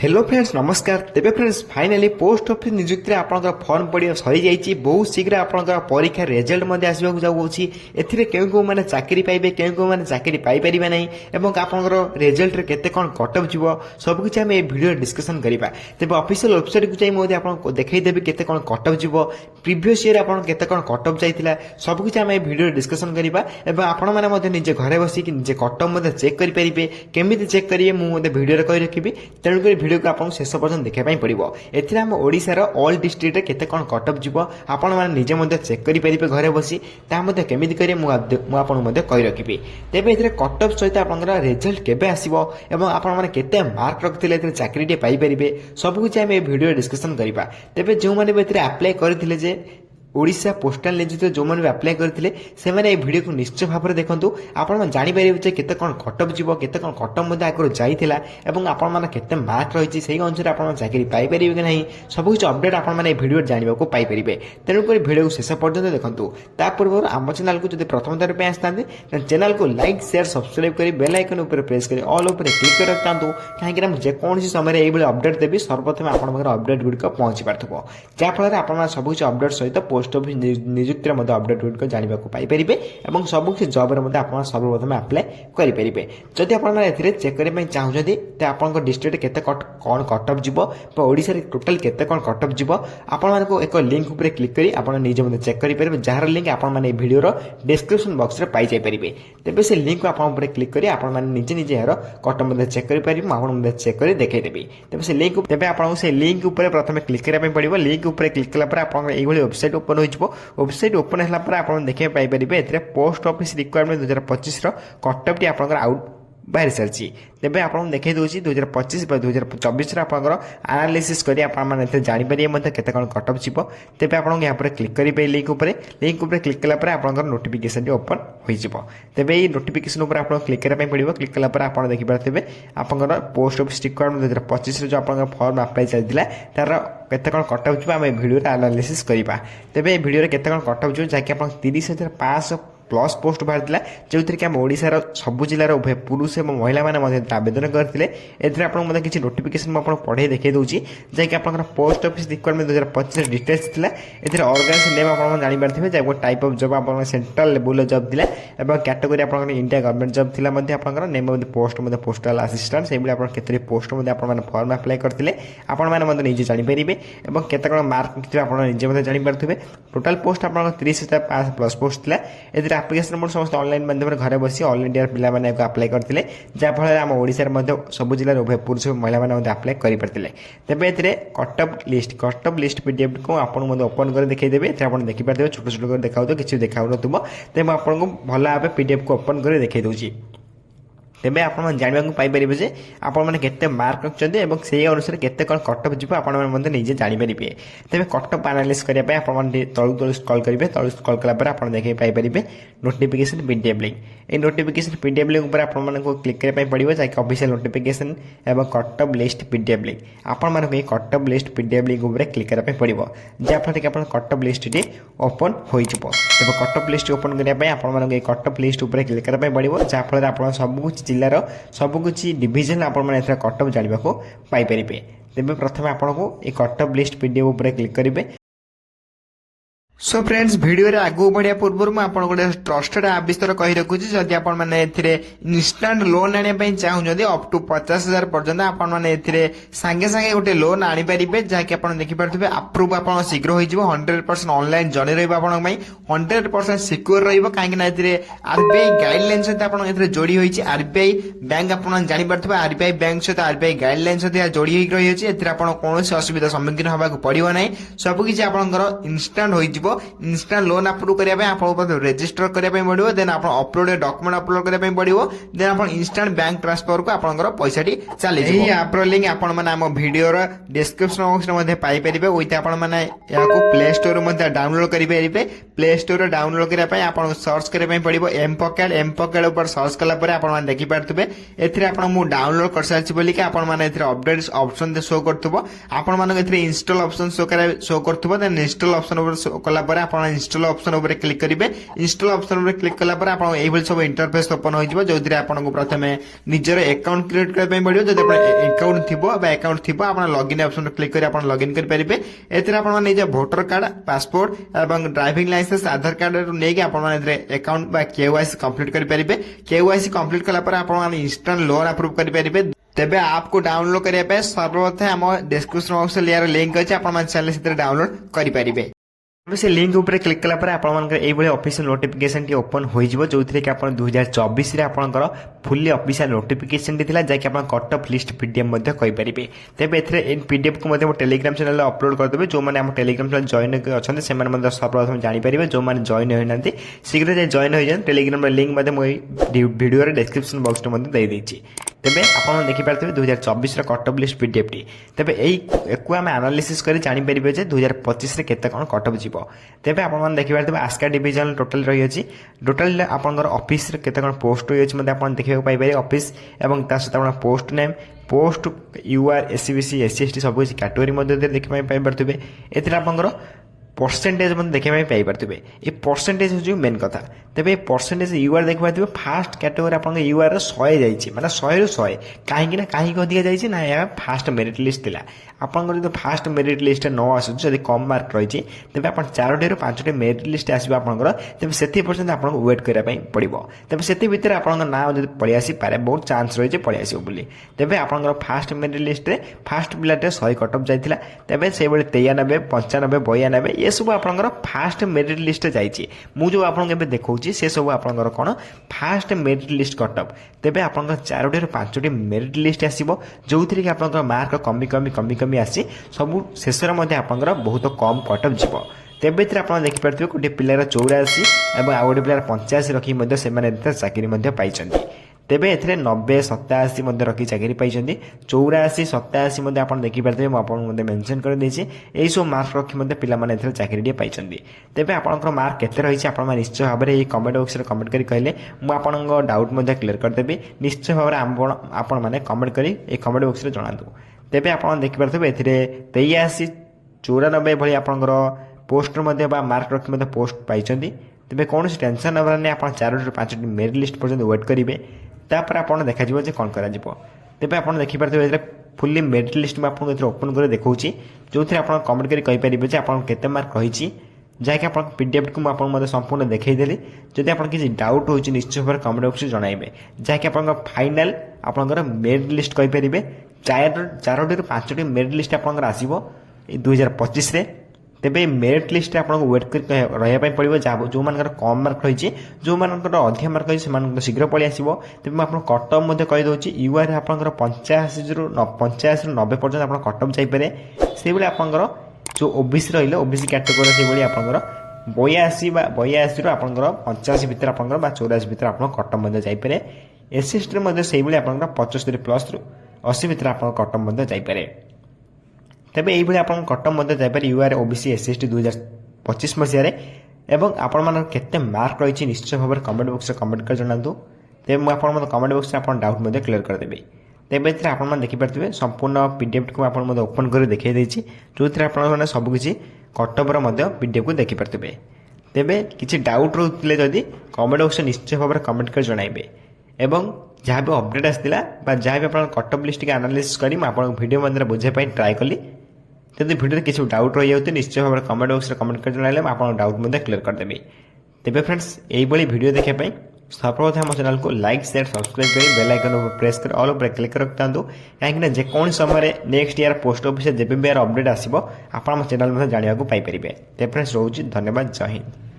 Hello friends नमस्कार। तेबे friends finally post office नियुक्ति आपनकर फॉर्म पड़ी सरी जाइए। बहुत शीघ्र आपनकर परीक्षा रिजल्ट मध्ये आसबाक जाउछि। एथिरे केउ केउ माने चाकरी पाइबे, केउ केउ माने चाकरी पाइ परिबे नै एवं आपनकर रिजल्ट रे केते कोन कटअप जिवो सब किछ हम ए वीडियो डिस्कशन करिबा। तेबे ऑफिशियल वेबसाइट को जाई मोदे आपन देखाइ देबे केते कोन कटअप जिवो, प्रीवियस ईयर आपन केते कोन कटअप जाइतिला सब किछ हम ए वीडियो डिस्कशन करिबा। एवं आपन माने मध्ये निजे घरे बसी कि निजे कटअप मध्ये चेक करि परिबे। केमिति चेक करिए मु मध्ये वीडियो रे कहि रखिबि। तेणु करि वीडियो को आपन शेष पर्यंत देखा पड़ो। एथिरे हम ओडिशार ऑल डिस्ट्रिक्ट रे केते कोन कटअप जिवो आपन माने निजे मध्ये चेक करि परिबे घरे बसी। ता मध्ये केमिति करिए मु आपन मध्ये कहि रखिबि। तेबे एथिरे कटअप सहित आपनकर रिजल्ट केबे आसीबो एवं आपन माने केते मार्क रखथिले एथिरे चाकरी टे पाइ परिबे सब कुछ हम ए वीडियो डिस्कशन करिबा। तेबे जो माने एथिरे अप्लाई करथिले जे ओडिशा पोस्टाल नियुक्ति जो मैंने अप्लाई करते से भिडियो को निश्चय भाव में देखूँ। आपण जापर केते कौन कटअप जीव, केते कौन कटअप मध्य आगुरी जाइला एवं आपण मैंने केते मार्क रही से अनुसार आप चाकरी पाइपर कि नहीं सब कुछ अपडेट आप भिडियो जानवा पाइपर। तेणुक भिडियो शेष पर्यटन देखूँ। ता पूर्व आम चैनल को जब प्रथम थर पे आसते चैनल को लाइक शेयर सब्सक्राइब कर बेल आइकन उपर प्रेस कर ऑल उपर क्लिक कर रखता कहीं जेकोसी समय ये अपडेट देवी सर्वप्रथम आप अपडेट गुड़िक पहुंची पार्थो जहाँफल आप सब कुछ अपडेट सहित पोस्ट ऑफिस नियुक्ति अपडेट गुड़िक जानवा पाइपर और सबकि जब आप सर्वप्रथम अप्लाई करेंगे। जदि आप चेक करने चाहते तो आप डिस्ट्रिक्ट केते कौन कटअप जीव ओडिशा टोटाल केते कौन कटअप जीव आपको एक लिंक उपर क्लिक कर आप निजे मध्य चेक करेंगे जार लिंक आप भिडियोर डिस्क्रिप्शन बॉक्स में पाई जापर। तेज से लिंक को आप क्लिक कर आप निजे निजे यार कटअप मध्य चेक करेंगे चेक कर देखईदेवी। तेज से लिंक आपको से लिंक उपर प्रथम क्लिक कराया पड़ो। लिंक उपर क्लिक कलापर आप वेबसाइट ओपन हो वेबसाइट ओपन है आप देखा पाइपर पोस्ट ऑफिस रिक्वायरमेंट 2025 कटअप टी आउट बाहर सारी। तेज आपको देखा दूसरी 2025 2024 आपंकर आनालीसीस कर जापर केते कौन कटअप जीव। तेज आप यहाँ पर क्लिक करेंगे लिंक उपर क्लिक कलापर आप नोटिफिकेशन ओपन हो। तेज ये नोटिफिकेशन उपर आप क्लिक कराया पड़ो। क्लिक कलापर आप देखिपारे आपंकर पोस्ट ऑफिस रिक्वायरमेंट 2025 जो आप फॉर्म अप्लाई चलता तार केते कौन कटअप जीव आम भिडियो आनालीसीस करवा। तेज ये भिडियो केते कौन कटअप जीव जहाँकि आप 30,500 प्लस पोस्ट बाहर जो थी कि आम ओडिशार सबु जिलार उभय पुरुष और महिला मैंने आवेदन करते। आपको किसी नोटिफिकेशन मुझे पढ़े देखा दूसरी जहाँकि आप पोस्ट ऑफिस रिक्वायरमेंट 2025 डिटेल्स थी। ऑर्गेनाइजेशन नेम आप जापारे जहाँ टाइप ऑफ जॉब आप सेंट्रल लेवल जॉब थी और कैटेगरी आप इंडिया गवर्नमेंट जॉब थी आप नेम पोस्ट पोस्टाल असिस्टेंट से केतरी पोस्ट फॉर्म अप्लाई करते आपने निजे जापर और केते कौन मार्क थे आप निजे जापारे। टोटाल पोस्ट आप 30,500 प्लस पोस्ट थी। एप्लिकेशन मोड समस्त ऑनलाइन माध्यम घर बसी ऑल इंडिया पिला माने अप्लाई करते जहाँफल आम ओडिशार सब जिलार उभय पुरुष और महिला मैंने अप्लाई करें। तेज ए कटअप लिस्ट पीडीएफ को आपको ओपन कर देखईदेवे। आप देखिपारे छोट छोट कर देखा किसी देखा तेज आपको भल भाव पीडीएफ को ओपन कर देखई दूसरी। तेज आप जानवा पाइपर जे आपते मार्क रखते से अनुसार केते कौन कटअप जीव आप निजे जापर। तेज कटअप आनालीस करने तलू तलू स्क्रॉल करेंगे। तलू स्क्रॉल कलापर आप देखे पाइपर नोटिफिकेशन पीडीएफ लिंक। ये नोटिफिकेशन पीडीएफ लिंक पर आपको क्लिक करने पड़ो जहाँकि ऑफिशियल नोटिफिकेशन और कटअप लिस्ट पीडीएफ लिंक आपण कटअप लिस्ट पीडीएफ लिंक उपर क्लिक करने पड़ो जहाँफल कि कटअप लिस्ट टी ओपन हो। तेज कटअप लिस्ट ओपन करने आप कटअप लिस्ट उपर क्लिक करने पड़ो जहाँफल आप सबकुछ जिलार सबकुछ डिविजन आप कटअप जानवा पाइपर। तेज प्रथम आपको ये कटअप लिस्ट पीडीएफ उपर क्लिक करेंगे। सो फ्रेंड्स वीडियो रे आगु बढ़िया पूर्व मुझे ट्रस्टेड आप विषय कही रखुच्छी जदि आप इंस्टांट लोन आने चाहते अप टू 50,000 पर्यंत आपने सांगे सांगे गोटे लोन आनीपारे जहाँकि आप देखिपे अप्रूव आप शीघ्र हो 100% ऑनलाइन जर्नी रही 100% सिक्योर रही। आरबीआई गाइडलाइन सहित आप जोड़ी होती आरबीआई बैंक आप जापारे आरबीआई बैंक सहित आरबीआई गाइडलाइन सहित जोड़ी रही कौन असुविधा सम्मुखीन होगा पड़ो ना सबकि आप इंस्टांट हो। इंस्टांट लोन अप्रूव करने आपको रजिस्टर करने पड़ो देन आप अपलोड डॉक्यूमेंट अपलोड करने पड़ो देन आप इंस्टांट बैंक ट्रांसफर को आपंकर पैसा चली आपर लिंक आम वीडियो डिस्क्रिप्शन बॉक्स में पाइपर विथ आपको प्ले स्टोर डाउनलोड करेंगे। प्ले स्टोर डाउनलोड करने आप सर्च करने पड़ो एम पकेट ऊपर सर्च कलापर आप देखिपारे ए डाउनलोड कर सारी बोलिक अपडेट ऑप्शन शो कर इंस्टॉल ऑप्शन शो कर इंस्टॉल ऑप्शन कलापर आप इंस्टॉल ऑप्शन ऊपर क्लिक करेंगे। इंस्टॉल ऑप्शन ऊपर क्लिक कलापर आप एभली सब इंटरफेस ओपन हो जो आपको प्रथम निजर अकाउंट क्रिएट करने पड़ो। जब अकाउंट थी अकाउंट थी आप लॉगिन ऑप्शन क्लिक कर लॉगिन करेंगे। एथिरे आप निज वोटर कार्ड पासपोर्ट और ड्राइविंग लाइसेंस आधार कार्ड नहीं अकाउंट बा केवाईसी कंप्लीट करेंगे। केवाईसी कंप्लीट कलापर आप इंस्टांट लोन अप्रूव करेंगे। तेबे आपको डाउनलोड करने सर्वप्रथम आम डिस्क्रिप्शन बॉक्स यार लिंक अच्छे आप चैनल से डाउनलोड करेंगे। से लिंक ऊपर क्लिक कलापर आपंकर ऑफिशियल नोटिफिकेशन टी ओपन हो जो कि आप 2024 आपंकर फुल्ली ऑफिशियल नोटिफिकेशन टी जैक आप कट ऑफ लिस्ट पीडीएफ कहींपारे। तेज ए पीडीएफ को टेलीग्राम चैनल अपलोड करदेवे। जो मैंने टेलीग्राम चैनल जॉइन अच्छे से सर्वप्रथम जानीपारे। जो मैंने जॉइन होना शीघ्र जॉइन हो जाए। Telegram link video description box दे देती। तेबे आप देखिपारे 2024 कट ऑफ लिस्ट पीडीएफ टी। तेबे यू आम एनालिसिस कर जानीपारे 2025 में केते कौन कट ऑफ जीव। तेबे आप देखिपारे आस्का डिविजन टोटल रही टोटल आपंकर ऑफिस केते कौन पोस्ट रही आप देखा पाइपर ऑफिस और सहित post name post UR SCBC SC ST सब किसी कैटेगरी देखा पाइपे। एथिरे आपंकर परसेंटेज देखा पाइपे। ये परसेंटेज हूँ मेन कथा। तेज परसेंटेज यूआर देखिए फास्ट कैटेगरी आप यूआर 100 जाइए माने 100 रू 100 कहीं अधिक जाइए ना या फास्ट मेरिट लिस्ट थी। आपंकर जो फास्ट मेरिट लिस्ट न आसुच्छी कम मार्क रही तेज आप 4टी रू 5टी मेरिट लिस्ट आसो आपंकर तेज से पर्यटन आपको वेट करने पड़ो। तेज से भितर आप ना जब पलि आसपे बहुत चांस रही है पलि आसो बोली। तेज आपंकर fast merit list fast पिलाटे 100 cut off जाइए। तेज से 93 95 92 ये सब आपंकर फास्ट मेरिट लिस्ट जाइए। मुझे आपको देखा से सब आपंकर कौन first merit list cut off. तेज आपंकर 4टी रू 5टी मेरिट लिस्ट आसो जो थी आपंकर मार्क कमी कमी कमी कमी आसी सब शेष आपंकर बहुत कम कट ऑफ जीव। तेबे आप देखिपारे गोटे पिलार 84 और आउ गोटे पिलार 85 रखी चाकरी पाई। तेबे एथिरे 90 87 रखी चाकरी पाई। 84 87 आप देखिपारे मुझे मेंशन कर देछि। यही सब मार्क रखी पिलाने चाकरी पाई। तेबे आपंकर मार्क केते रही आप निश्चय भाव में कमेंट बॉक्स में कमेंट करी कहले मुझे डाउट क्लियर करदेवी। निश्चय भाव में आपण मैंने कमेंट करी कमेंट बॉक्स में जनातु। तेबे आप देखिपारे 83 94 भाई आपंकर पोस्ट मार्क रखी पोस्ट पाई। तेज कौन टेंशन नबार नहीं आप 4टी रू 5टी मेरिट लिस्ट पर्यटन वेट करेंगे। तापर आप देखा कौन कर। तेज आप देखिपारे फुल्ली मेरिट लिस्ट में आपको ओपन कर देखा जो थी आप कमेंट करेंगे आप केते मार्क रही जैक आप पीडीएफ को मुझे संपूर्ण देखईदेली। जदि आप किसी डाउट हो निश्चय भाव कमेंट बॉक्स में जनइबे जैक आप फाइनाल आपंकर मेरिट लिस्ट कहींपारे। 4टी रू 5टी मेरिट लिस्ट आपंकर आसो 2025 में। तेबे मेरिट लिस्ट आपको वेट कर रही पड़ो। जो मान कम मार्क रही जो मान अधिक मार्क रही से शीघ्र पलि आसो। तेज मुझे कट ऑफ कहीदे यूआर आपंकर 85 रू 90 पर्यटन आप कट ऑफ जापे। से आपंकर जो ओबीसी रही ओबीसी कैटेगोरी से आपंकर 82 रू आपंकर 85 भितर आपंकर 84 भितर आप कट ऑफ जापे। एससी एसटी से आपंकर 75 प्लस रू 80 भितर आप कट ऑफ जापे। तेबे ये आप कट ऑफ जापे यूआर ओबीसी एससी एसटी 2025 मसीह एवं आपण केते मार्क रही निश्चय भाव में कमेंट बॉक्स में कमेंट कर जनातु। तेज मुझे कमेंट बॉक्स में आप डाउट क्लियर करदेवी। तेज आप देखिपारे संपूर्ण पीडीएफ को आप ओपन कर देखा जो थी आप सबकि कटअपर पीडीएफ को देखिपारे। तेबे किसी डाउट रोते जदि कमेंट बॉक्स में निश्चय भाव में कमेंट कर जनइबे। एवं जहाँ भी अपडेट आसाला जहाँ भी आप कट ऑफ लिस्ट एनालिसिस करी वीडियो मध्य बुझाई ट्राए कली। जब वीडियो किसी डाउट रही जाए निश्चय भाव में कमेंट बॉक्स में कमेंट कर जनाइले आप डाउट क्लियर करदेवी। तेबे फ्रेंड्स यही वीडियो देखापी सर्वप्रथम आम चैनल को लाइक शेयर सब्सक्राइब कर बेल आइकन प्रेस कर ऑल उपर क्लिक रखता कहीं जेकोन समय नेक्स्ट ईयर पोस्ट ऑफिस जब भी यार अपडेट आसो आप चैनल में जानवा पाइपर। तेज फ्रेंड्स रोज धन्यवाद। जय हिंद।